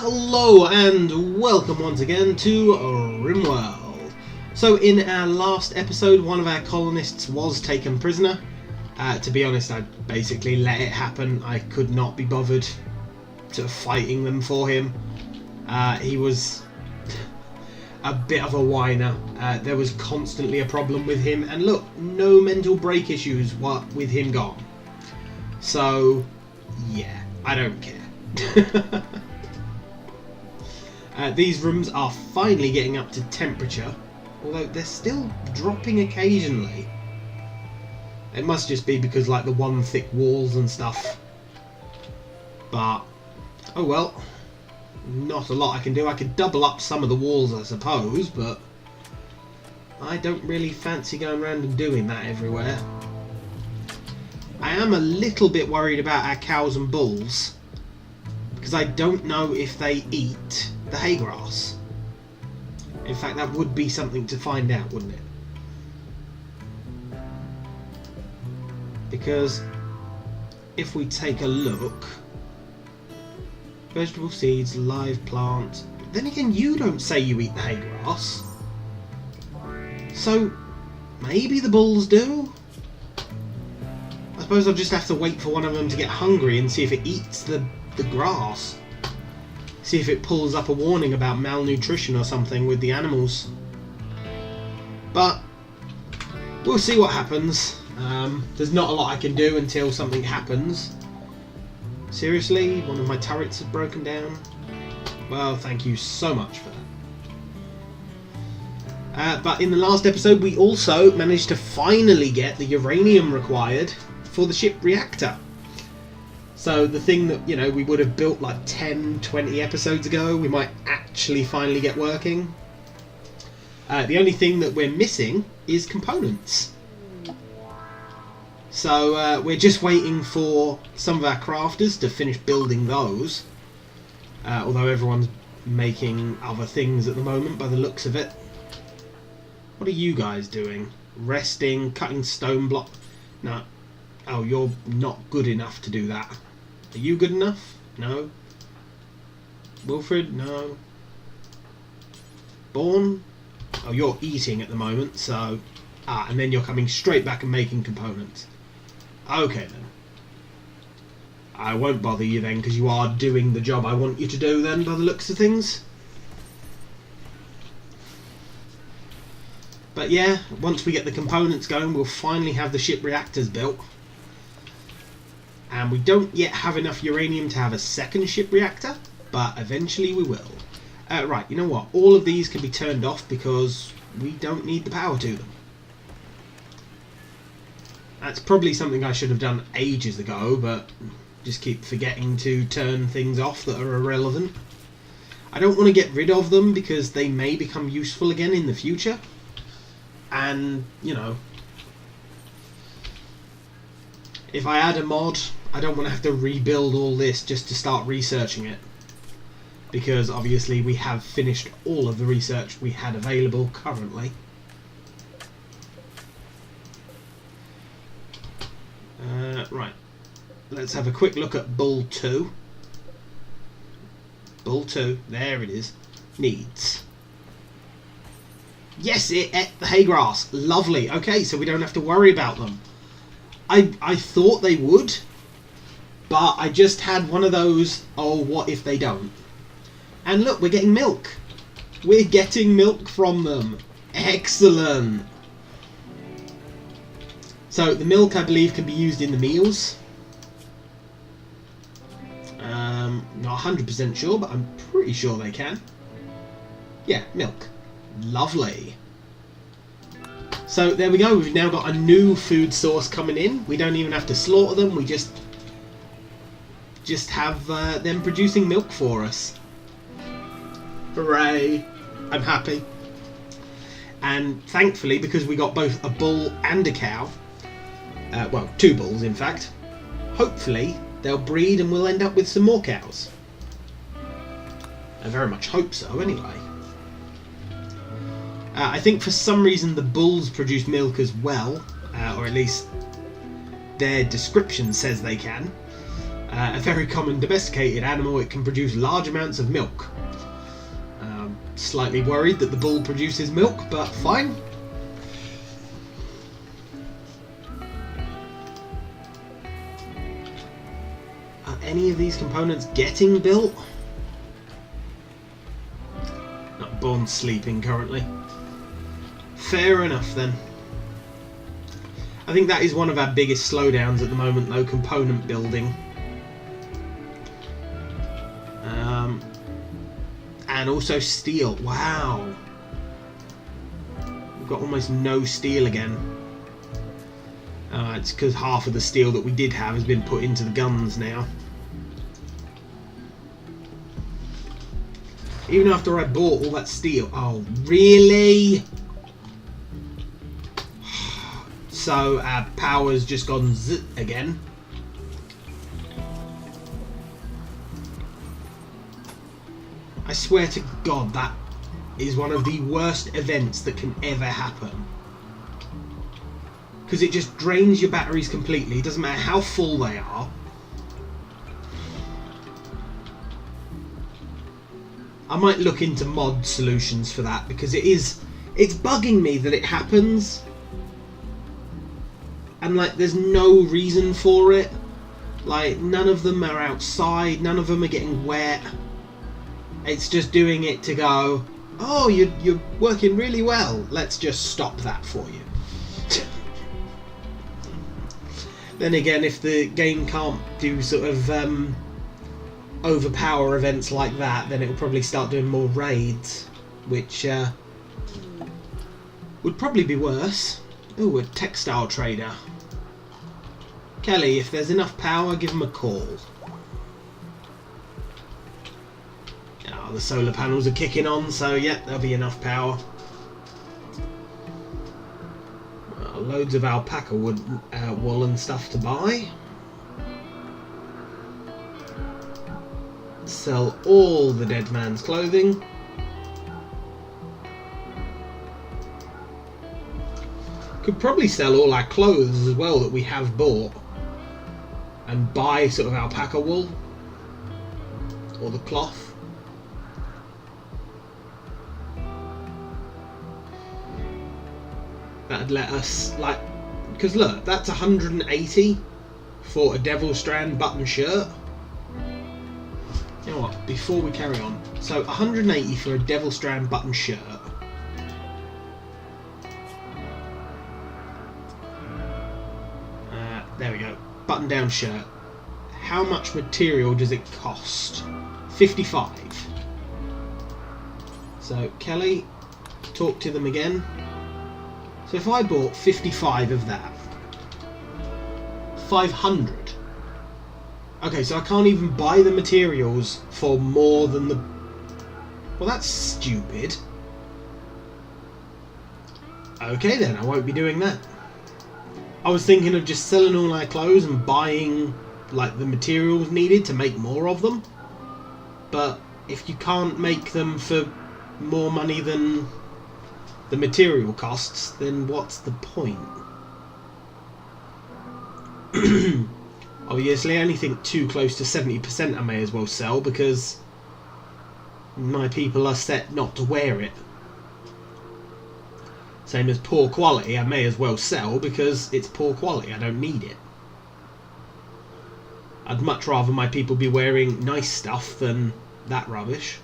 Hello and welcome once again to RimWorld. So in our last episode, one of our colonists was taken prisoner. To be honest, I basically let it happen. I could not be bothered to fighting them for him. He was a bit of a whiner. There was constantly a problem with him, and look, no mental break issues with him gone. So yeah, I don't care. These rooms are finally getting up to temperature, although they're still dropping occasionally. It must just be because like the one thick walls and stuff. But oh well, not a lot I can do. I could double up some of the walls I suppose, but I don't really fancy going around and doing that everywhere. I am a little bit worried about our cows and bulls, because I don't know if they eat the hay grass. In fact, that would be something to find out, wouldn't it? Because if we take a look, vegetable seeds, live plants, then again you don't say you eat the hay grass, so maybe the bulls do? I suppose I'll just have to wait for one of them to get hungry and see if it eats the grass. See if it pulls up a warning about malnutrition or something with the animals. But we'll see what happens. There's not a lot I can do until something happens. Seriously? One of my turrets has broken down? Well, thank you so much for that. But in the last episode we also managed to finally get the uranium required for the ship reactor. So the thing that, you know, we would have built like 10, 20 episodes ago, we might actually finally get working. The only thing that we're missing is components. So we're just waiting for some of our crafters to finish building those. Although everyone's making other things at the moment by the looks of it. What are you guys doing? Resting, cutting stone block? No. Oh, you're not good enough to do that. Are you good enough? No. Wilfred? No. Born? Oh, you're eating at the moment, so... and then you're coming straight back and making components. Okay, then. I won't bother you then, because you are doing the job I want you to do then, by the looks of things. But yeah, once we get the components going, we'll finally have the ship reactors built. And we don't yet have enough uranium to have a second ship reactor, but eventually we will. Right, you know what? All of these can be turned off because we don't need the power to them. That's probably something I should have done ages ago, but just keep forgetting to turn things off that are irrelevant. I don't want to get rid of them because they may become useful again in the future. And, you know, if I add a mod, I don't want to have to rebuild all this just to start researching it. Because obviously we have finished all of the research we had available currently. Right, let's have a quick look at Bull 2. Bull 2, there it is. Needs. Yes, it ate the hay grass. Lovely. Okay, so we don't have to worry about them. I thought they would, but I just had one of those, oh, what if they don't? And look, we're getting milk. We're getting milk from them. Excellent. So the milk, I believe, can be used in the meals. Not 100% sure, but I'm pretty sure they can. Yeah, milk. Lovely. So there we go, we've now got a new food source coming in. We don't even have to slaughter them, we just have them producing milk for us. Hooray! I'm happy. And thankfully, because we got both a bull and a cow, well, two bulls in fact, hopefully they'll breed and we'll end up with some more cows. I very much hope so anyway. I think for some reason the bulls produce milk as well, or at least their description says they can. A very common domesticated animal, it can produce large amounts of milk. Slightly worried that the bull produces milk, but fine. Are any of these components getting built? Not born sleeping currently. Fair enough then. I think that is one of our biggest slowdowns at the moment though, component building. And also steel. Wow. We've got almost no steel again. It's because half of the steel that we did have has been put into the guns now. Even after I bought all that steel. Oh, really? So our power's just gone zzz again. I swear to God, that is one of the worst events that can ever happen. Because it just drains your batteries completely. It doesn't matter how full they are. I might look into mod solutions for that, because it's bugging me that it happens. And like, there's no reason for it. Like, none of them are outside, none of them are getting wet. It's just doing it to go, oh, you're working really well, let's just stop that for you. Then again, if the game can't do sort of overpower events like that, then it will probably start doing more raids, which would probably be worse. Ooh, a textile trader. Kelly, if there's enough power, give him a call. Oh, the solar panels are kicking on, so yeah, there'll be enough power. Well, loads of alpaca wood, wool and stuff to buy. Sell all the dead man's clothing. Could probably sell all our clothes as well that we have bought, and buy sort of alpaca wool or the cloth. That'd let us, like, because look, that's 180 for a Devil Strand button shirt. You know what, before we carry on, so 180 for a Devil Strand button shirt. There we go, button down shirt. How much material does it cost? 55. So Kelly, talk to them again. So if I bought 55 of that, 500. Okay, so I can't even buy the materials for more than the... Well, that's stupid. Okay then, I won't be doing that. I was thinking of just selling all my clothes and buying like the materials needed to make more of them. But if you can't make them for more money than the material costs, then what's the point? Obviously anything too close to 70% I may as well sell, because my people are set not to wear it. Same as poor quality, I may as well sell because it's poor quality, I don't need it. I'd much rather my people be wearing nice stuff than that rubbish.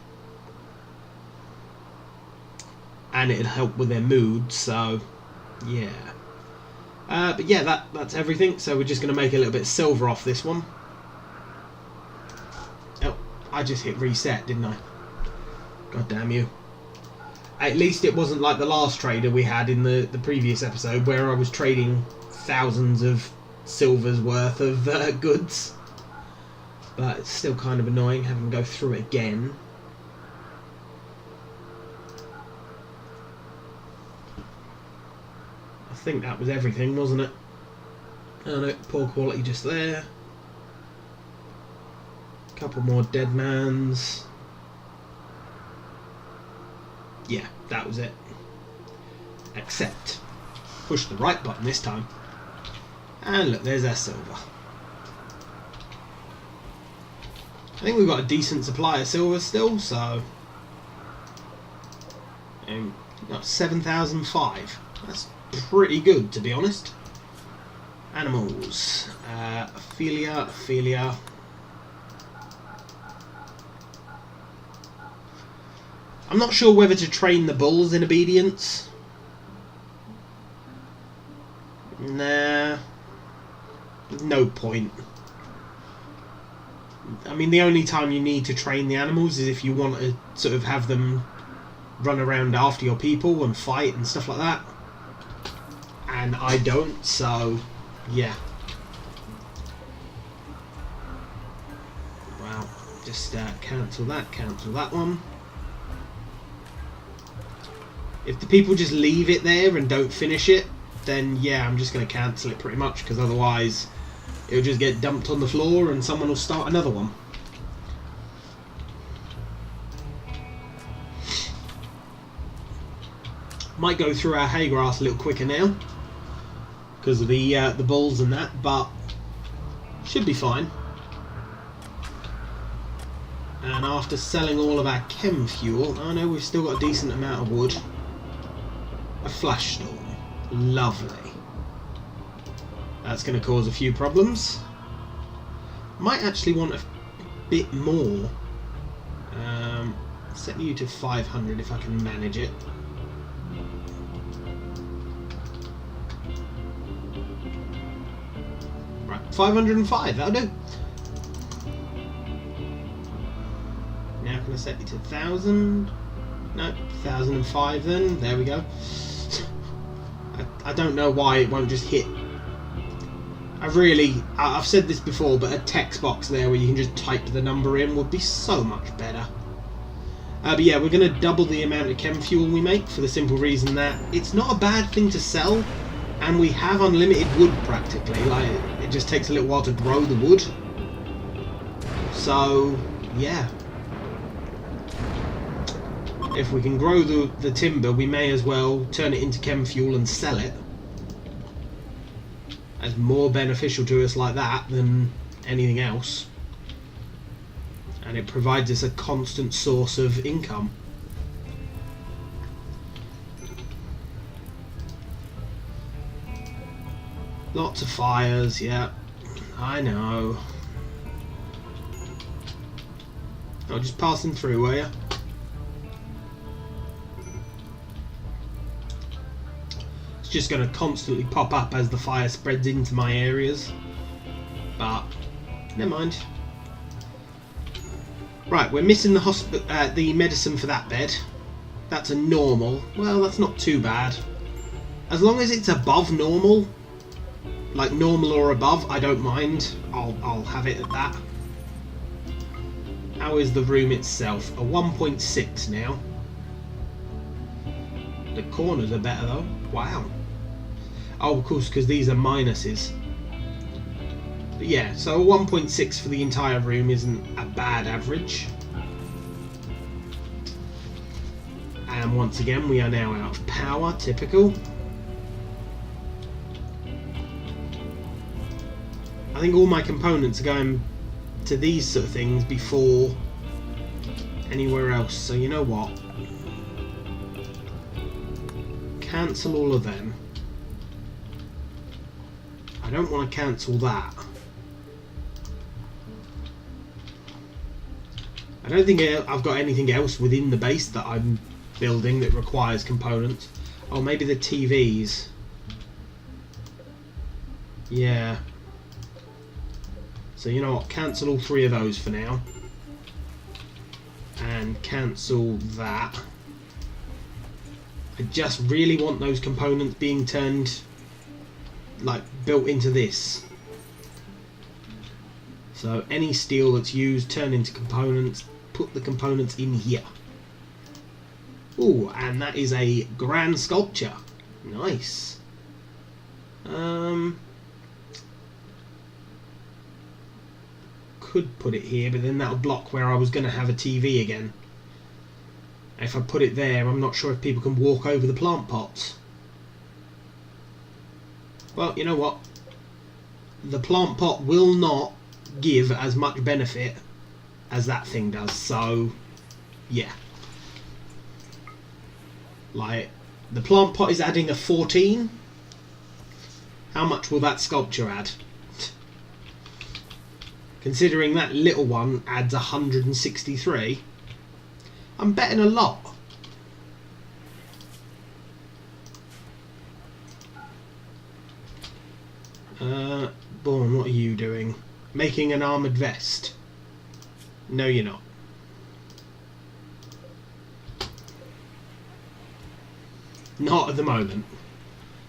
And it'd help with their mood, so yeah. But yeah, that's everything, so we're just going to make a little bit of silver off this one. Oh, I just hit reset, didn't I? God damn you. At least it wasn't like the last trader we had in the previous episode, where I was trading thousands of silver's worth of goods. But it's still kind of annoying having to go through it again. I think that was everything, wasn't it? Oh no, poor quality just there. Couple more dead mans. Yeah, that was it. Accept. Push the right button this time. And look, there's our silver. I think we've got a decent supply of silver still, so... got 7,005. That's pretty good, to be honest. Animals. Ophelia. I'm not sure whether to train the bulls in obedience. Nah. No point. I mean, the only time you need to train the animals is if you want to sort of have them run around after your people and fight and stuff like that. And I don't, so yeah. Well, just cancel that one. If the people just leave it there and don't finish it, then yeah, I'm just going to cancel it pretty much, because otherwise it'll just get dumped on the floor and someone will start another one. Might go through our hay grass a little quicker now because of the bulls and that, but should be fine. And after selling all of our chem fuel, I know we've still got a decent amount of wood. A flash storm. Lovely. That's going to cause a few problems. Might actually want a bit more. Set you to 500 if I can manage it. Right, 505, that'll do. Now can I set you to 1,000? No, 1,005 then. There we go. I don't know why it won't just hit. I've said this before, but a text box there where you can just type the number in would be so much better. But yeah, we're going to double the amount of chem fuel we make for the simple reason that it's not a bad thing to sell, and we have unlimited wood practically. Like, it just takes a little while to grow the wood. So yeah, if we can grow the timber, we may as well turn it into chem fuel and sell it. As more beneficial to us like that than anything else. And it provides us a constant source of income. Lots of fires, yeah. I know. Oh, just passing through, were you? It's just going to constantly pop up as the fire spreads into my areas. But never mind. Right, we're missing the medicine for that bed. That's a normal. Well, that's not too bad. As long as it's above normal, like normal or above, I don't mind. I'll have it at that. How is the room itself? A 1.6 now. The corners are better though. Wow. Oh, of course, because these are minuses. But yeah, so a 1.6 for the entire room isn't a bad average. And once again, we are now out of power, typical. I think all my components are going to these sort of things before anywhere else. So you know what? Cancel all of them. I don't want to cancel that. I don't think I've got anything else within the base that I'm building that requires components. Oh, maybe the TVs. Yeah. So you know what, cancel all three of those for now. And cancel that. I just really want those components being turned, like, built into this. So any steel that's used, turn into components, put the components in here. Ooh, and that is a grand sculpture. Nice. Could put it here, but then that'll block where I was going to have a TV again. If I put it there, I'm not sure if people can walk over the plant pots. Well, you know what? The plant pot will not give as much benefit as that thing does. So, yeah. Like, the plant pot is adding a 14. How much will that sculpture add? Considering that little one adds 163, I'm betting a lot. Born, what are you doing? Making an armoured vest? No, you're not. Not at the moment.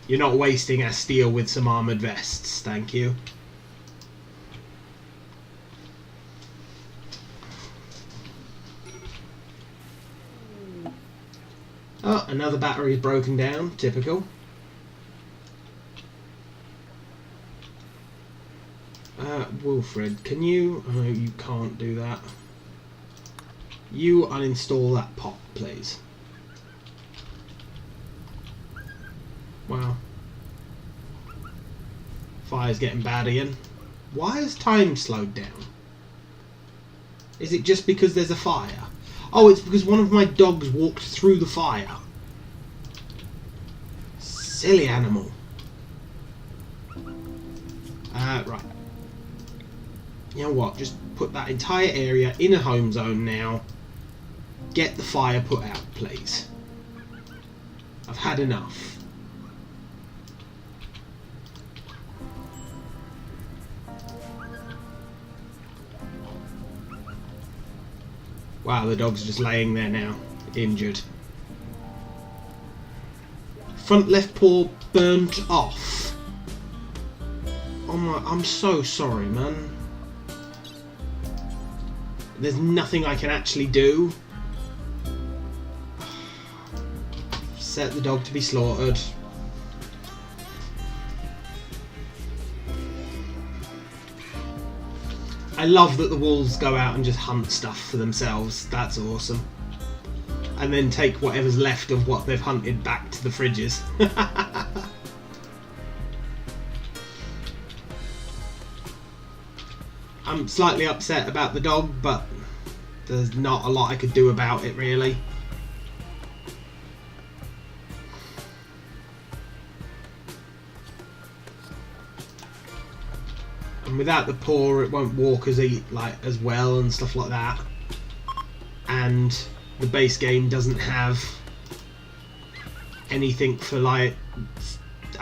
You're not wasting our steel with some armoured vests, thank you. Oh, another battery is broken down. Typical. Wilfred, can you... Oh, you can't do that. You uninstall that pot, please. Wow. Fire's getting bad again. Why has time slowed down? Is it just because there's a fire? Oh, it's because one of my dogs walked through the fire. Silly animal. Right. You know what? Just put that entire area in a home zone now. Get the fire put out, please. I've had enough. Wow, the dog's just laying there now, injured. Front left paw burnt off. Oh my, I'm so sorry, man. There's nothing I can actually do. Set the dog to be slaughtered. I love that the wolves go out and just hunt stuff for themselves. That's awesome. And then take whatever's left of what they've hunted back to the fridges. I'm slightly upset about the dog, but there's not a lot I could do about it, really. And without the paw, it won't walk as well and stuff like that. And the base game doesn't have anything for I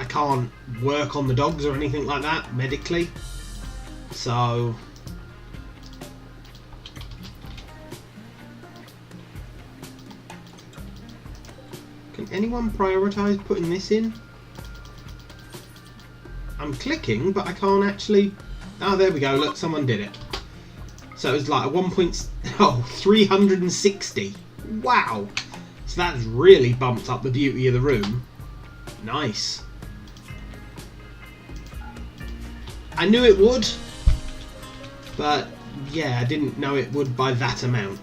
can't work on the dogs or anything like that medically. So can anyone prioritise putting this in? I'm clicking, but I can't actually... Oh, there we go. Look, someone did it. So it was like a 360. Wow. So that's really bumped up the beauty of the room. Nice. I knew it would, but yeah, I didn't know it would by that amount.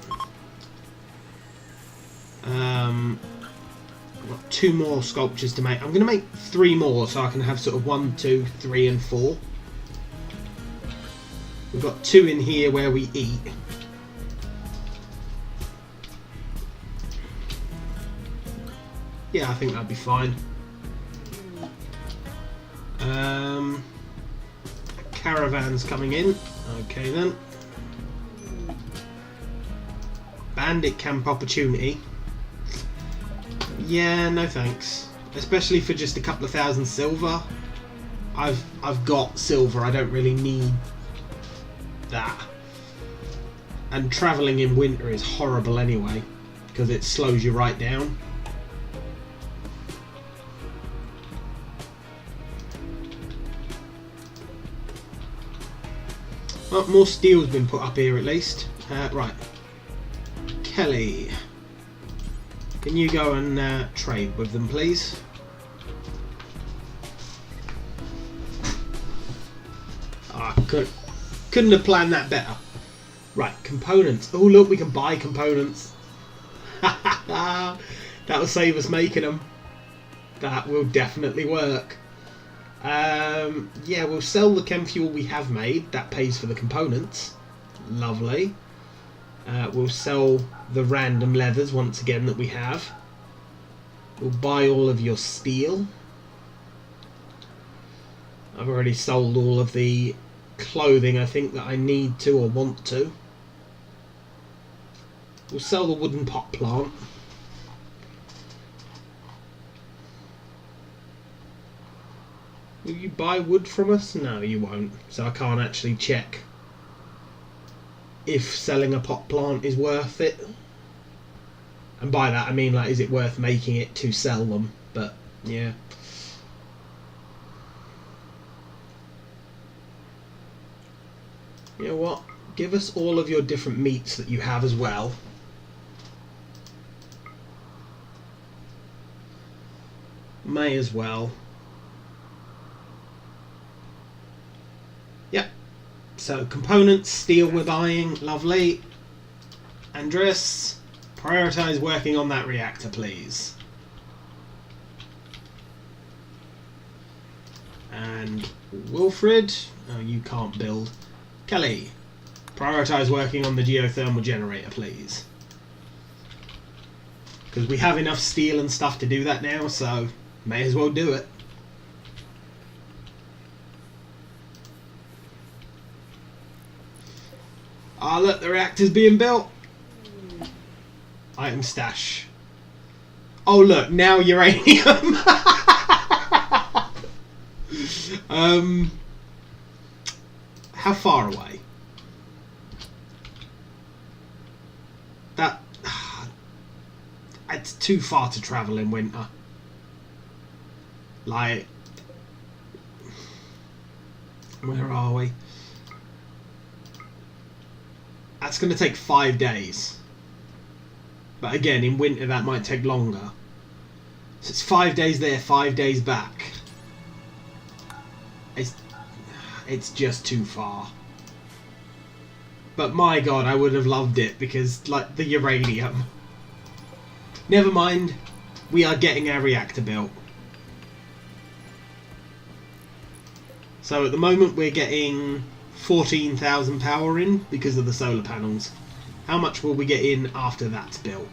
I've got 2 more sculptures to make. I'm going to make 3 more so I can have sort of 1, 2, 3 and 4. We've got 2 in here where we eat. Yeah, I think that'd be fine. Caravans coming in. Okay then. Bandit camp opportunity. Yeah, no thanks. Especially for just a couple of thousand silver. I've got silver. I don't really need that. And travelling in winter is horrible anyway, because it slows you right down. Well, more steel's been put up here at least. Right. Kelly. Can you go and trade with them, please? Couldn't have planned that better. Right, components. Oh, look, we can buy components. That'll save us making them. That will definitely work. Yeah, we'll sell the chem fuel we have made. That pays for the components. Lovely. We'll sell the random leathers once again that we have. We'll buy all of your steel. I've already sold all of the clothing I think that I need to or want to. We'll sell the wooden pot plant. Will you buy wood from us? No, you won't. So I can't actually check if selling a pot plant is worth it. And by that I mean, like, is it worth making it to sell them? But yeah. You know what? Give us all of your different meats that you have as well. May as well. Yep. So components, steel we're buying, lovely. Andres, prioritise working on that reactor, please. And Wilfred, oh, you can't build. Kelly, prioritise working on the geothermal generator, please. Because we have enough steel and stuff to do that now, so may as well do it. Ah, look, the reactor's being built. Item stash. Oh, look, now uranium. How far away? That... It's too far to travel in winter. Like... Where are we? That's going to take 5 days. But again, in winter that might take longer. So it's 5 days there, 5 days back. It's just too far. But my god, I would have loved it because, like, the uranium. Never mind, we are getting our reactor built. So at the moment we're getting 14,000 power in because of the solar panels. How much will we get in after that's built?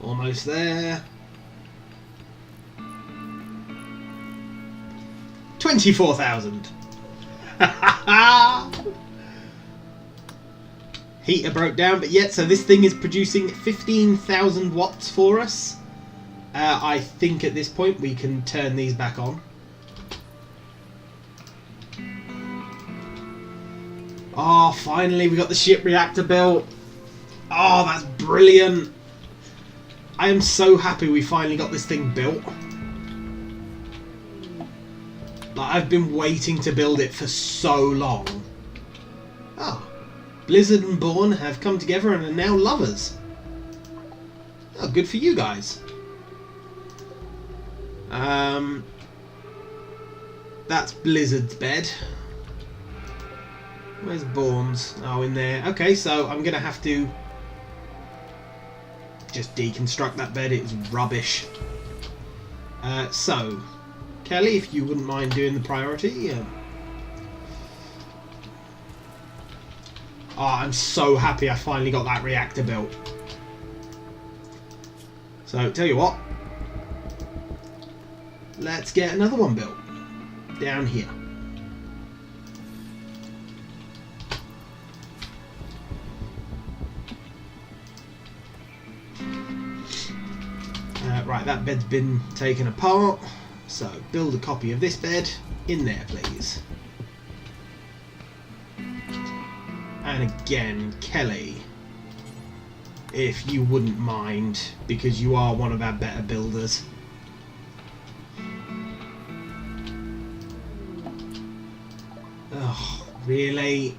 Almost there. 24,000. Heater broke down, but yet, so this thing is producing 15,000 watts for us. I think at this point we can turn these back on. Oh, finally we got the ship reactor built. Oh, that's brilliant. I am so happy we finally got this thing built. Like, I've been waiting to build it for so long. Oh, Blizzard and Bourne have come together and are now lovers. Oh, good for you guys. That's Blizzard's bed. Where's Bourne's? Oh, in there. Okay, so I'm going to have to just deconstruct that bed. It's rubbish. So, Kelly, if you wouldn't mind doing the priority. Oh, I'm so happy I finally got that reactor built. So, tell you what. Let's get another one built. Down here. Right, that bed's been taken apart. So, build a copy of this bed in there, please. And again, Kelly, if you wouldn't mind, because you are one of our better builders. Oh, really?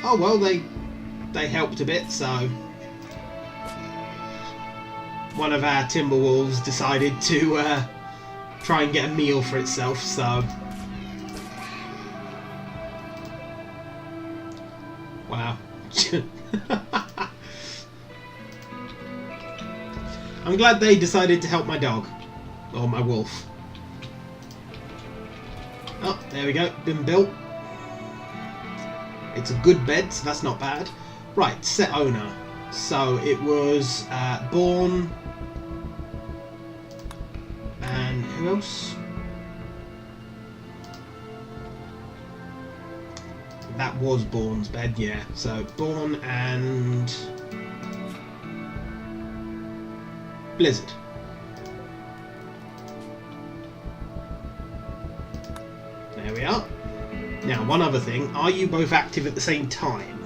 Oh well, they helped a bit, so one of our timber wolves decided to try and get a meal for itself, so wow. I'm glad they decided to help my dog. Or my wolf. Oh, there we go. Been built. It's a good bed, so that's not bad. Right, set owner. So it was Born. And who else? That was Born's bed, yeah. So Born and Blizzard. There we are. Now, one other thing. Are you both active at the same time?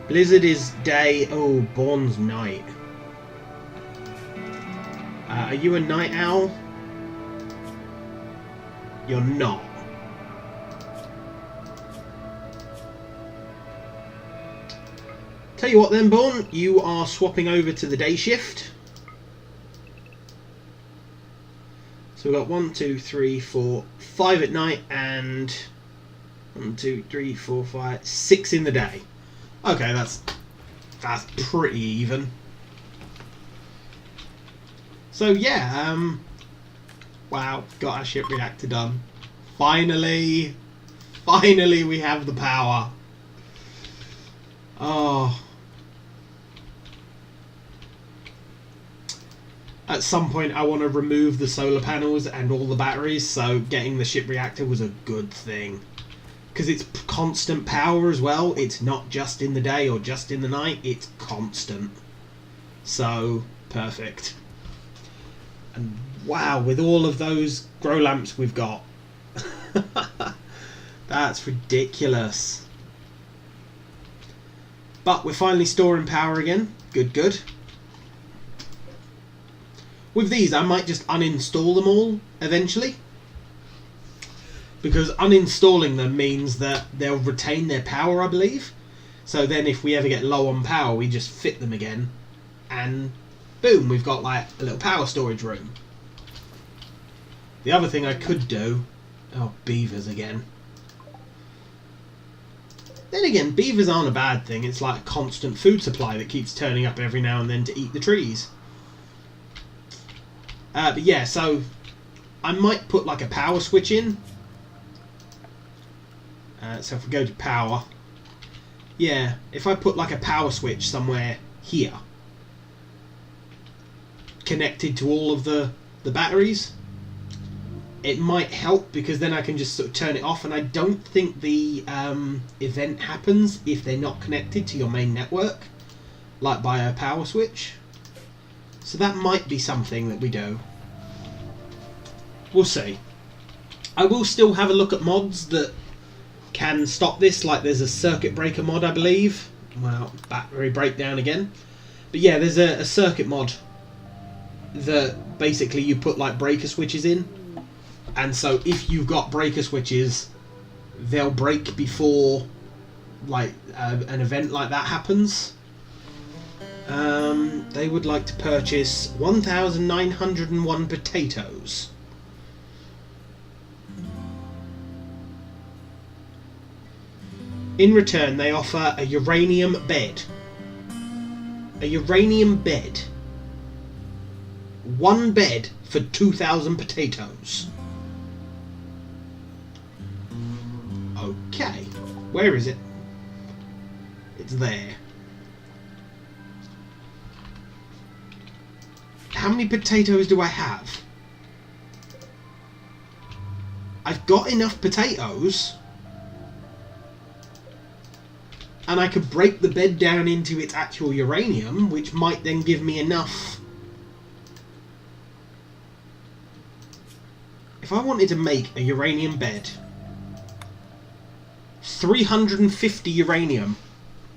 Blizzard is day. Oh, Born's night. Are you a night owl? You're not. Tell you what then, Born. You are swapping over to the day shift. So we've got 1, 2, 3, 4, 5 at night and 1, 2, 3, 4, 5, 6 in the day. Okay, that's pretty even. So yeah, wow, got our ship reactor done. Finally we have the power. Oh. At some point I want to remove the solar panels and all the batteries, so getting the ship reactor was a good thing. Because it's constant power as well, it's not just in the day or just in the night, it's constant. So, perfect. And wow, with all of those grow lamps we've got. That's ridiculous. But we're finally storing power again. Good, good. With these, I might just uninstall them all eventually. Because uninstalling them means that they'll retain their power, I believe. So then if we ever get low on power, we just fit them again. And boom, we've got like a little power storage room. The other thing I could do... Oh, beavers again. Then again, beavers aren't a bad thing. It's like a constant food supply that keeps turning up every now and then to eat the trees. But yeah, so I might put like a power switch in. So if we go to power, yeah, if I put like a power switch somewhere here, connected to all of the batteries, it might help, because then I can just sort of turn it off, and I don't think the event happens if they're not connected to your main network, like by a power switch. So that might be something that we do. We'll see. I will still have a look at mods that can stop this, like there's a circuit breaker mod, I believe. Well, battery breakdown again. But yeah, there's a circuit mod that basically you put like breaker switches in. And so if you've got breaker switches, they'll break before like an event like that happens. They would like to purchase 1,901 potatoes. In return, they offer a uranium bed. A uranium bed. One bed for 2,000 potatoes. Okay. Where is it? It's there. How many potatoes do I have? I've got enough potatoes. And I could break the bed down into its actual uranium, which might then give me enough. If I wanted to make a uranium bed, 350 uranium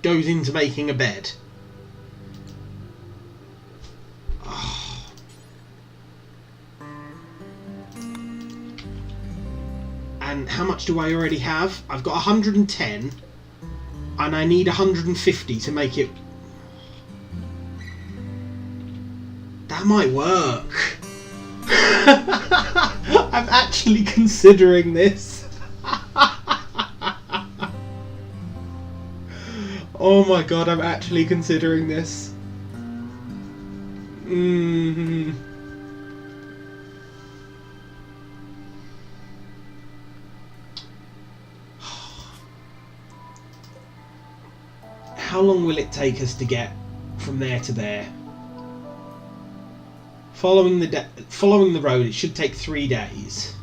goes into making a bed. Oh. And how much do I already have? I've got 110. And I need 150 to make it. That might work. I'm actually considering this. Oh my god, I'm actually considering this. Mm. How long will it take us to get from there to there? Following the road, it should take 3 days.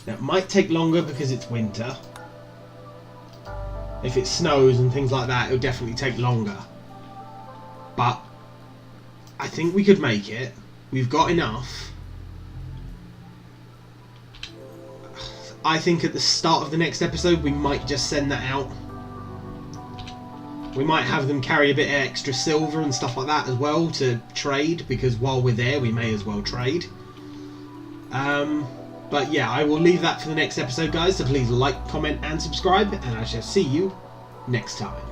Now, it might take longer because it's winter. If it snows and things like that, it'll definitely take longer. But I think we could make it. We've got enough. I think at the start of the next episode, we might just send that out. We might have them carry a bit of extra silver and stuff like that as well to trade, because while we're there, we may as well trade. But yeah, I will leave that for the next episode, guys, so please like, comment and subscribe, and I shall see you next time.